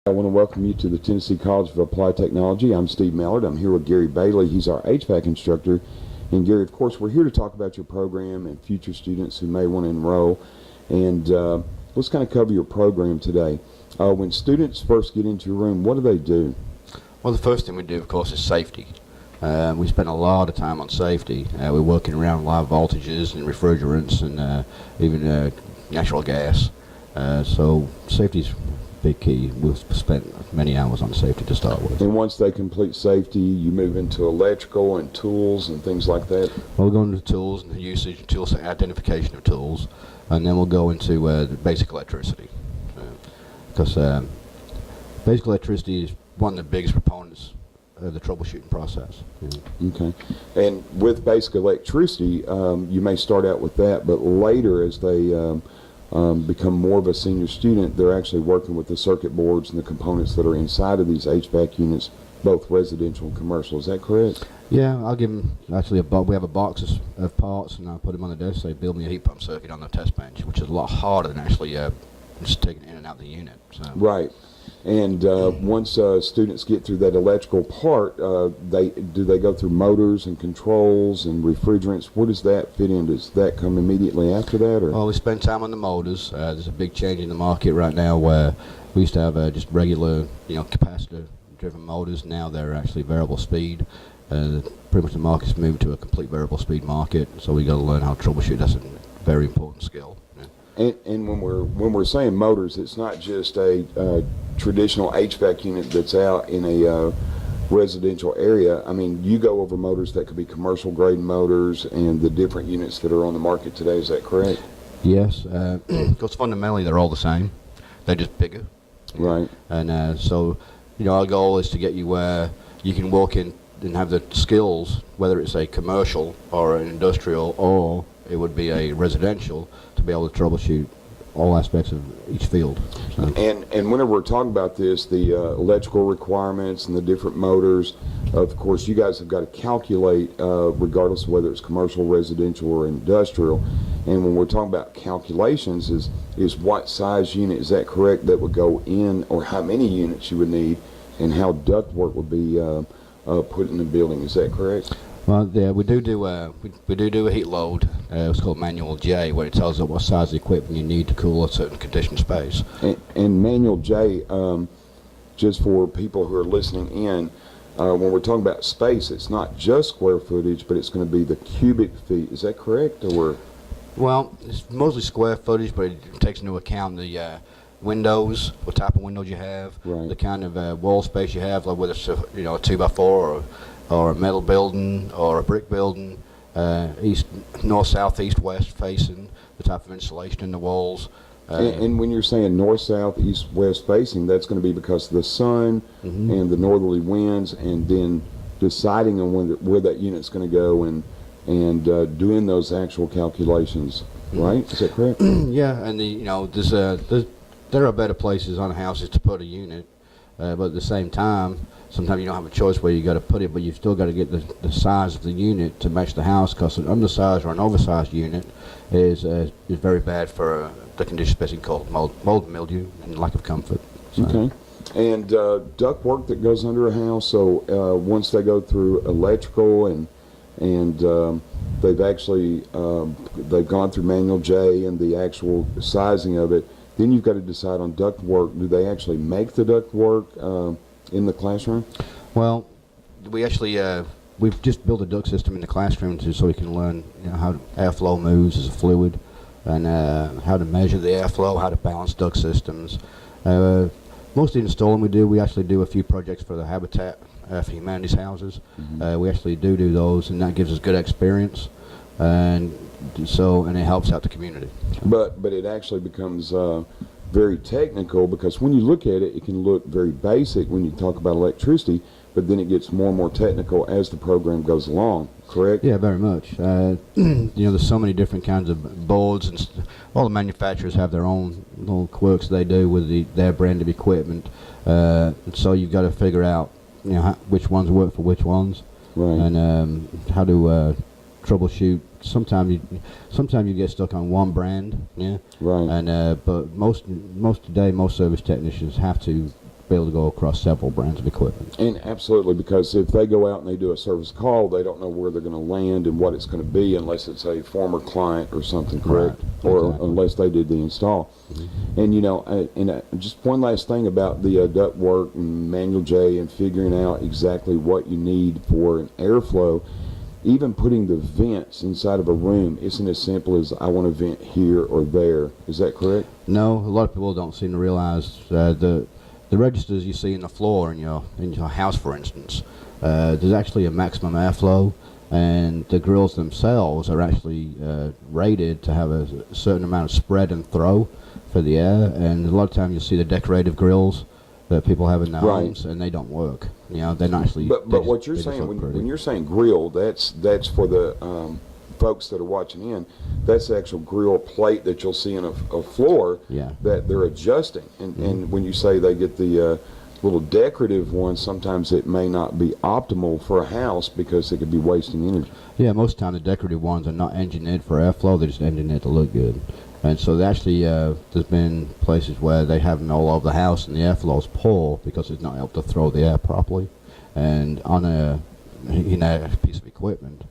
I want to welcome you to the Tennessee College of Applied Technology. I'm Steve Mallard. I'm here with Garry Bailey. He's our HVAC instructor. And Garry, of course, we're here to talk about your program and future students who may want to enroll. And let's kind of cover your program today. When students first get into your room, what do they do? Well, the first thing we do, of course, is safety. We spend a lot of time on safety. We're working around live voltages and refrigerants and even natural gas. So safety's big key. We've spent many hours on safety to start with. And once they complete safety, you move into electrical and tools and things like that? Well, we'll go into tools and the usage, tools, identification of tools, and then we'll go into basic electricity. Because basic electricity is one of the biggest proponents of the troubleshooting process. Okay. And with basic electricity, you may start out with that, but later as they become more of a senior student, they're actually working with the circuit boards and the components that are inside of these HVAC units, both residential and commercial. Is that correct? Yeah, I'll give them actually we have a box of parts, and I'll put them on the desk. Say, build me a heat pump circuit on the test bench, which is a lot harder than actually just taking it in and out of the unit. So. Right. And once students get through that electrical part, do they go through motors and controls and refrigerants? Where does that fit in? Does that come immediately after that? Or? Well, we spend time on the motors. There's a big change in the market right now where we used to have just regular, capacitor-driven motors. Now they're actually variable speed. Pretty much the market's moved to a complete variable speed market, so we got to learn how to troubleshoot. That's a very important skill. And when we're saying motors, it's not just a traditional HVAC unit that's out in a residential area. I mean, you go over motors that could be commercial grade motors and the different units that are on the market today. Is that correct? Yes, because fundamentally they're all the same. They're just bigger. Right. And so, our goal is to get you where you can walk in and have the skills, whether it's a commercial or an industrial or it would be a residential, to be able to troubleshoot all aspects of each field. So. And whenever we're talking about this, the electrical requirements and the different motors, of course, you guys have got to calculate regardless of whether it's commercial, residential, or industrial. And when we're talking about calculations, is what size unit, is that correct, that would go in, or how many units you would need, and how ductwork would be put in the building. Is that correct? Well, yeah, we do a heat load. It's called Manual J, where it tells us what size of equipment you need to cool a certain conditioned space. And Manual J, just for people who are listening in, when we're talking about space, it's not just square footage, but it's going to be the cubic feet. Is that correct? Or? Well, it's mostly square footage, but it takes into account the windows, what type of windows you have, right. The kind of wall space you have, like whether it's a 2x4 or a metal building or a brick building, north, south, east, west facing, the type of insulation in the walls. And when you're saying north, south, east, west facing, that's going to be because of the sun and the northerly winds, and then deciding on where that unit's going to go and doing those actual calculations, right? Is that correct? Yeah, and there are better places on houses to put a unit, but at the same time, sometimes you don't have a choice where you got to put it, but you've still got to get the size of the unit to match the house, because an undersized or an oversized unit is very bad for the condition basically called mold, mildew, and lack of comfort. So. Okay. And duct work that goes under a house, so once they go through electrical and they've actually they've gone through Manual J and the actual sizing of it, then you've got to decide on duct work. Do they actually make the duct work in the classroom? Well, we actually we've just built a duct system in the classroom so we can learn how airflow moves as a fluid, and how to measure the airflow, how to balance duct systems. Most of the installing we actually do a few projects for the Habitat for Humanity's houses. We actually do those, and that gives us good experience, and it helps out the community. But it actually becomes very technical, because when you look at it, it can look very basic when you talk about electricity, but then it gets more and more technical as the program goes along, correct? Yeah, very much. There's so many different kinds of boards, and all the manufacturers have their own little quirks they do with their brand of equipment. So you've got to figure out, which ones work for which ones, right. And how to troubleshoot. Sometimes you get stuck on one brand, yeah. Right. And but most service technicians have to be able to go across several brands of equipment. And absolutely, because if they go out and they do a service call, they don't know where they're going to land and what it's going to be unless it's a former client or something, correct? Right. Or Exactly. unless they did the install. Mm-hmm. And, you know, just one last thing about the ductwork and manual J and figuring out exactly what you need for an airflow. Even putting the vents inside of a room isn't as simple as I want to vent here or there. Is that correct? No, a lot of people don't seem to realize the registers you see in the floor in your house, for instance. There's actually a maximum airflow, and the grills themselves are actually rated to have a certain amount of spread and throw for the air. And a lot of times you see the decorative grills that people have in their homes, and they don't work. You know, they're not actually. But what you're saying, when you're saying grill, that's for the folks that are watching in. That's the actual grill plate that you'll see in a floor that they're adjusting. And when you say they get the little decorative ones, sometimes it may not be optimal for a house because it could be wasting energy. Yeah, most of the time the decorative ones are not engineered for airflow. They're just engineered to look good. And so actually, there's been places where they have them all over the house and the airflow is poor because it's not able to throw the air properly. And on a piece of equipment,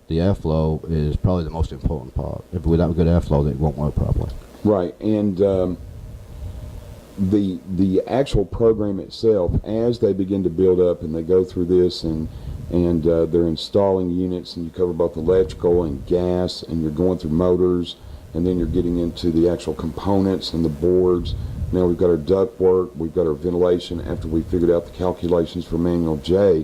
the airflow is probably the most important part. If without good airflow, it won't work properly. Right, and the actual program itself, as they begin to build up and they go through this and they're installing units, and you cover both electrical and gas, and you're going through motors, and then you're getting into the actual components and the boards. Now we've got our ductwork, we've got our ventilation after we figured out the calculations for manual J.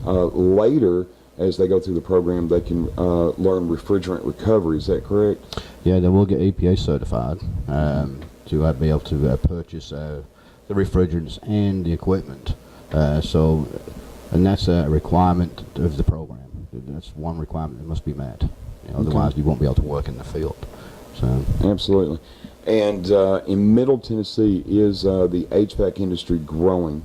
Later, as they go through the program, they can learn refrigerant recovery. Is that correct? Yeah, they will get EPA certified to be able to purchase the refrigerants and the equipment. And that's a requirement of the program. That's one requirement that must be met. You know, otherwise, you won't be able to work in the field. So. Absolutely. And in Middle Tennessee, is the HVAC industry growing?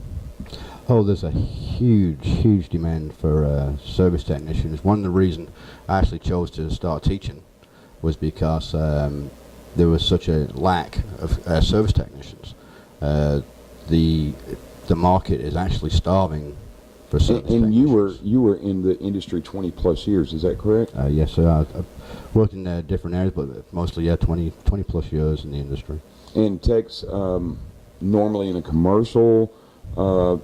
Oh, there's a huge demand for service technicians. One of the reasons I actually chose to start teaching was because there was such a lack of service technicians. The market is actually starving for service technicians. And you were in the industry 20 plus years, is that correct? Yes, sir. I've worked in different areas, but mostly 20 plus years in the industry. And techs normally in a commercial or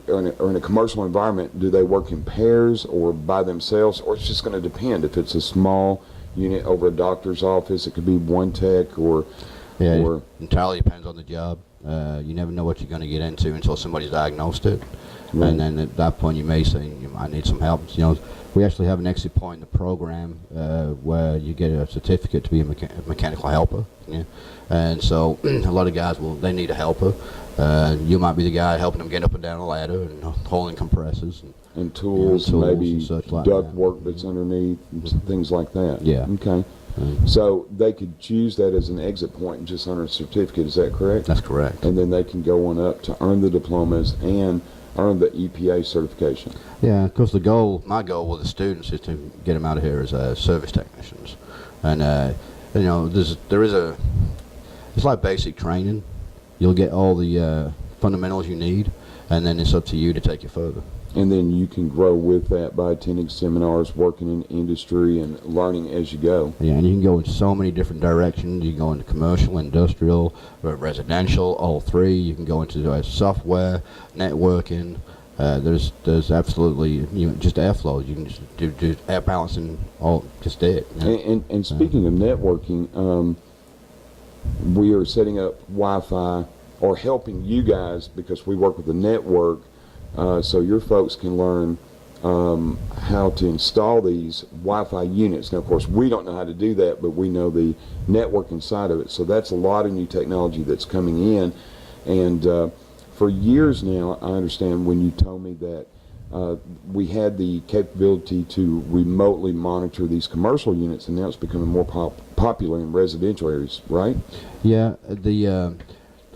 in a commercial environment, do they work in pairs or by themselves, or it's just going to depend? If it's a small unit over a doctor's office, it could be one tech or... Yeah, it entirely depends on the job. You never know what you're going to get into until somebody's diagnosed it. Right. And then at that point you may say, I need some help. You know, we actually have an exit point in the program where you get a certificate to be a mechanical helper. Yeah? And so a lot of guys, they need a helper. You might be the guy helping them get up and down a ladder and hauling compressors. And tools, maybe and such like duct work that's underneath, and things like that. Yeah. Okay. So they could choose that as an exit point and just earn a certificate, is that correct? That's correct. And then they can go on up to earn the diplomas and earn the EPA certification. Yeah, because my goal with the students is to get them out of here as service technicians. And, it's like basic training. You'll get all the fundamentals you need, and then it's up to you to take it further. And then you can grow with that by attending seminars, working in industry, and learning as you go. Yeah, and you can go in so many different directions. You can go into commercial, industrial, residential, all three. You can go into software, networking. There's absolutely just airflow. You can just do air balancing, just it. You know? And speaking of networking, we are setting up Wi-Fi or helping you guys because we work with the network. So your folks can learn how to install these Wi-Fi units. Now, of course, we don't know how to do that, but we know the networking side of it. So that's a lot of new technology that's coming in. And for years now, I understand when you told me that we had the capability to remotely monitor these commercial units, and now it's becoming more popular in residential areas, right? Yeah, the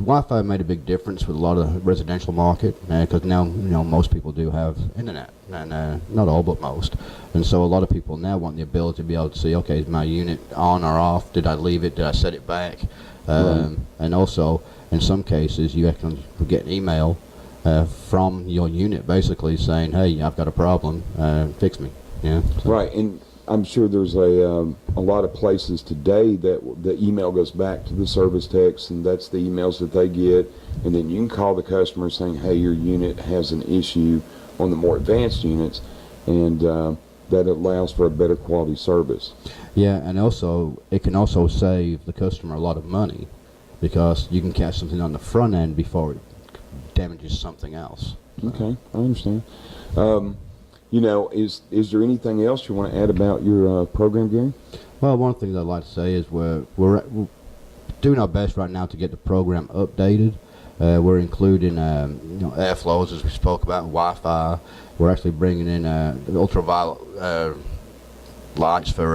Wi-Fi made a big difference with a lot of the residential market because now most people do have internet, and not all but most, and so a lot of people now want the ability to be able to see, okay, is my unit on or off? Did I leave it? Did I set it back? Right. And also, in some cases, you can get an email from your unit, basically saying, "Hey, I've got a problem. Fix me." Yeah. So. Right, and I'm sure there's a lot of places today that the email goes back to the service techs, and that's the emails that they get, and then you can call the customer saying, "Hey, your unit has an issue," on the more advanced units, and that allows for a better quality service. Yeah, and also it can also save the customer a lot of money because you can catch something on the front end before it damages something else. Okay, I understand. You know, is there anything else you want to add about your program, Gary? Well, one thing that I'd like to say is we're doing our best right now to get the program updated. We're including airflows, as we spoke about, Wi-Fi. We're actually bringing in ultraviolet lights for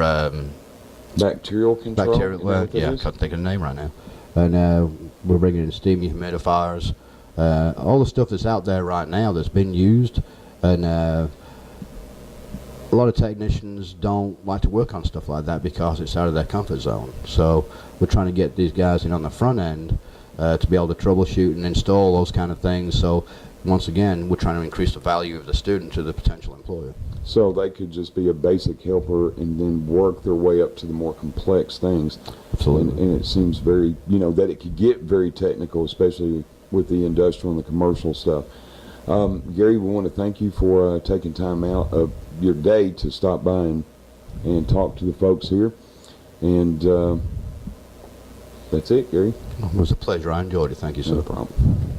Bacterial control? bacterial. I can't think of the name right now. And we're bringing in steam humidifiers. All the stuff that's out there right now that's been used, and a lot of technicians don't like to work on stuff like that because it's out of their comfort zone. So we're trying to get these guys in on the front end to be able to troubleshoot and install those kind of things. So once again, we're trying to increase the value of the student to the potential employer. So they could just be a basic helper and then work their way up to the more complex things. Absolutely. And it seems very, that it could get very technical, especially with the industrial and the commercial stuff. Gary, we want to thank you for taking time out of your day to stop by and talk to the folks here. And that's it, Gary. It was a pleasure. I enjoyed it. Thank you, sir. No problem.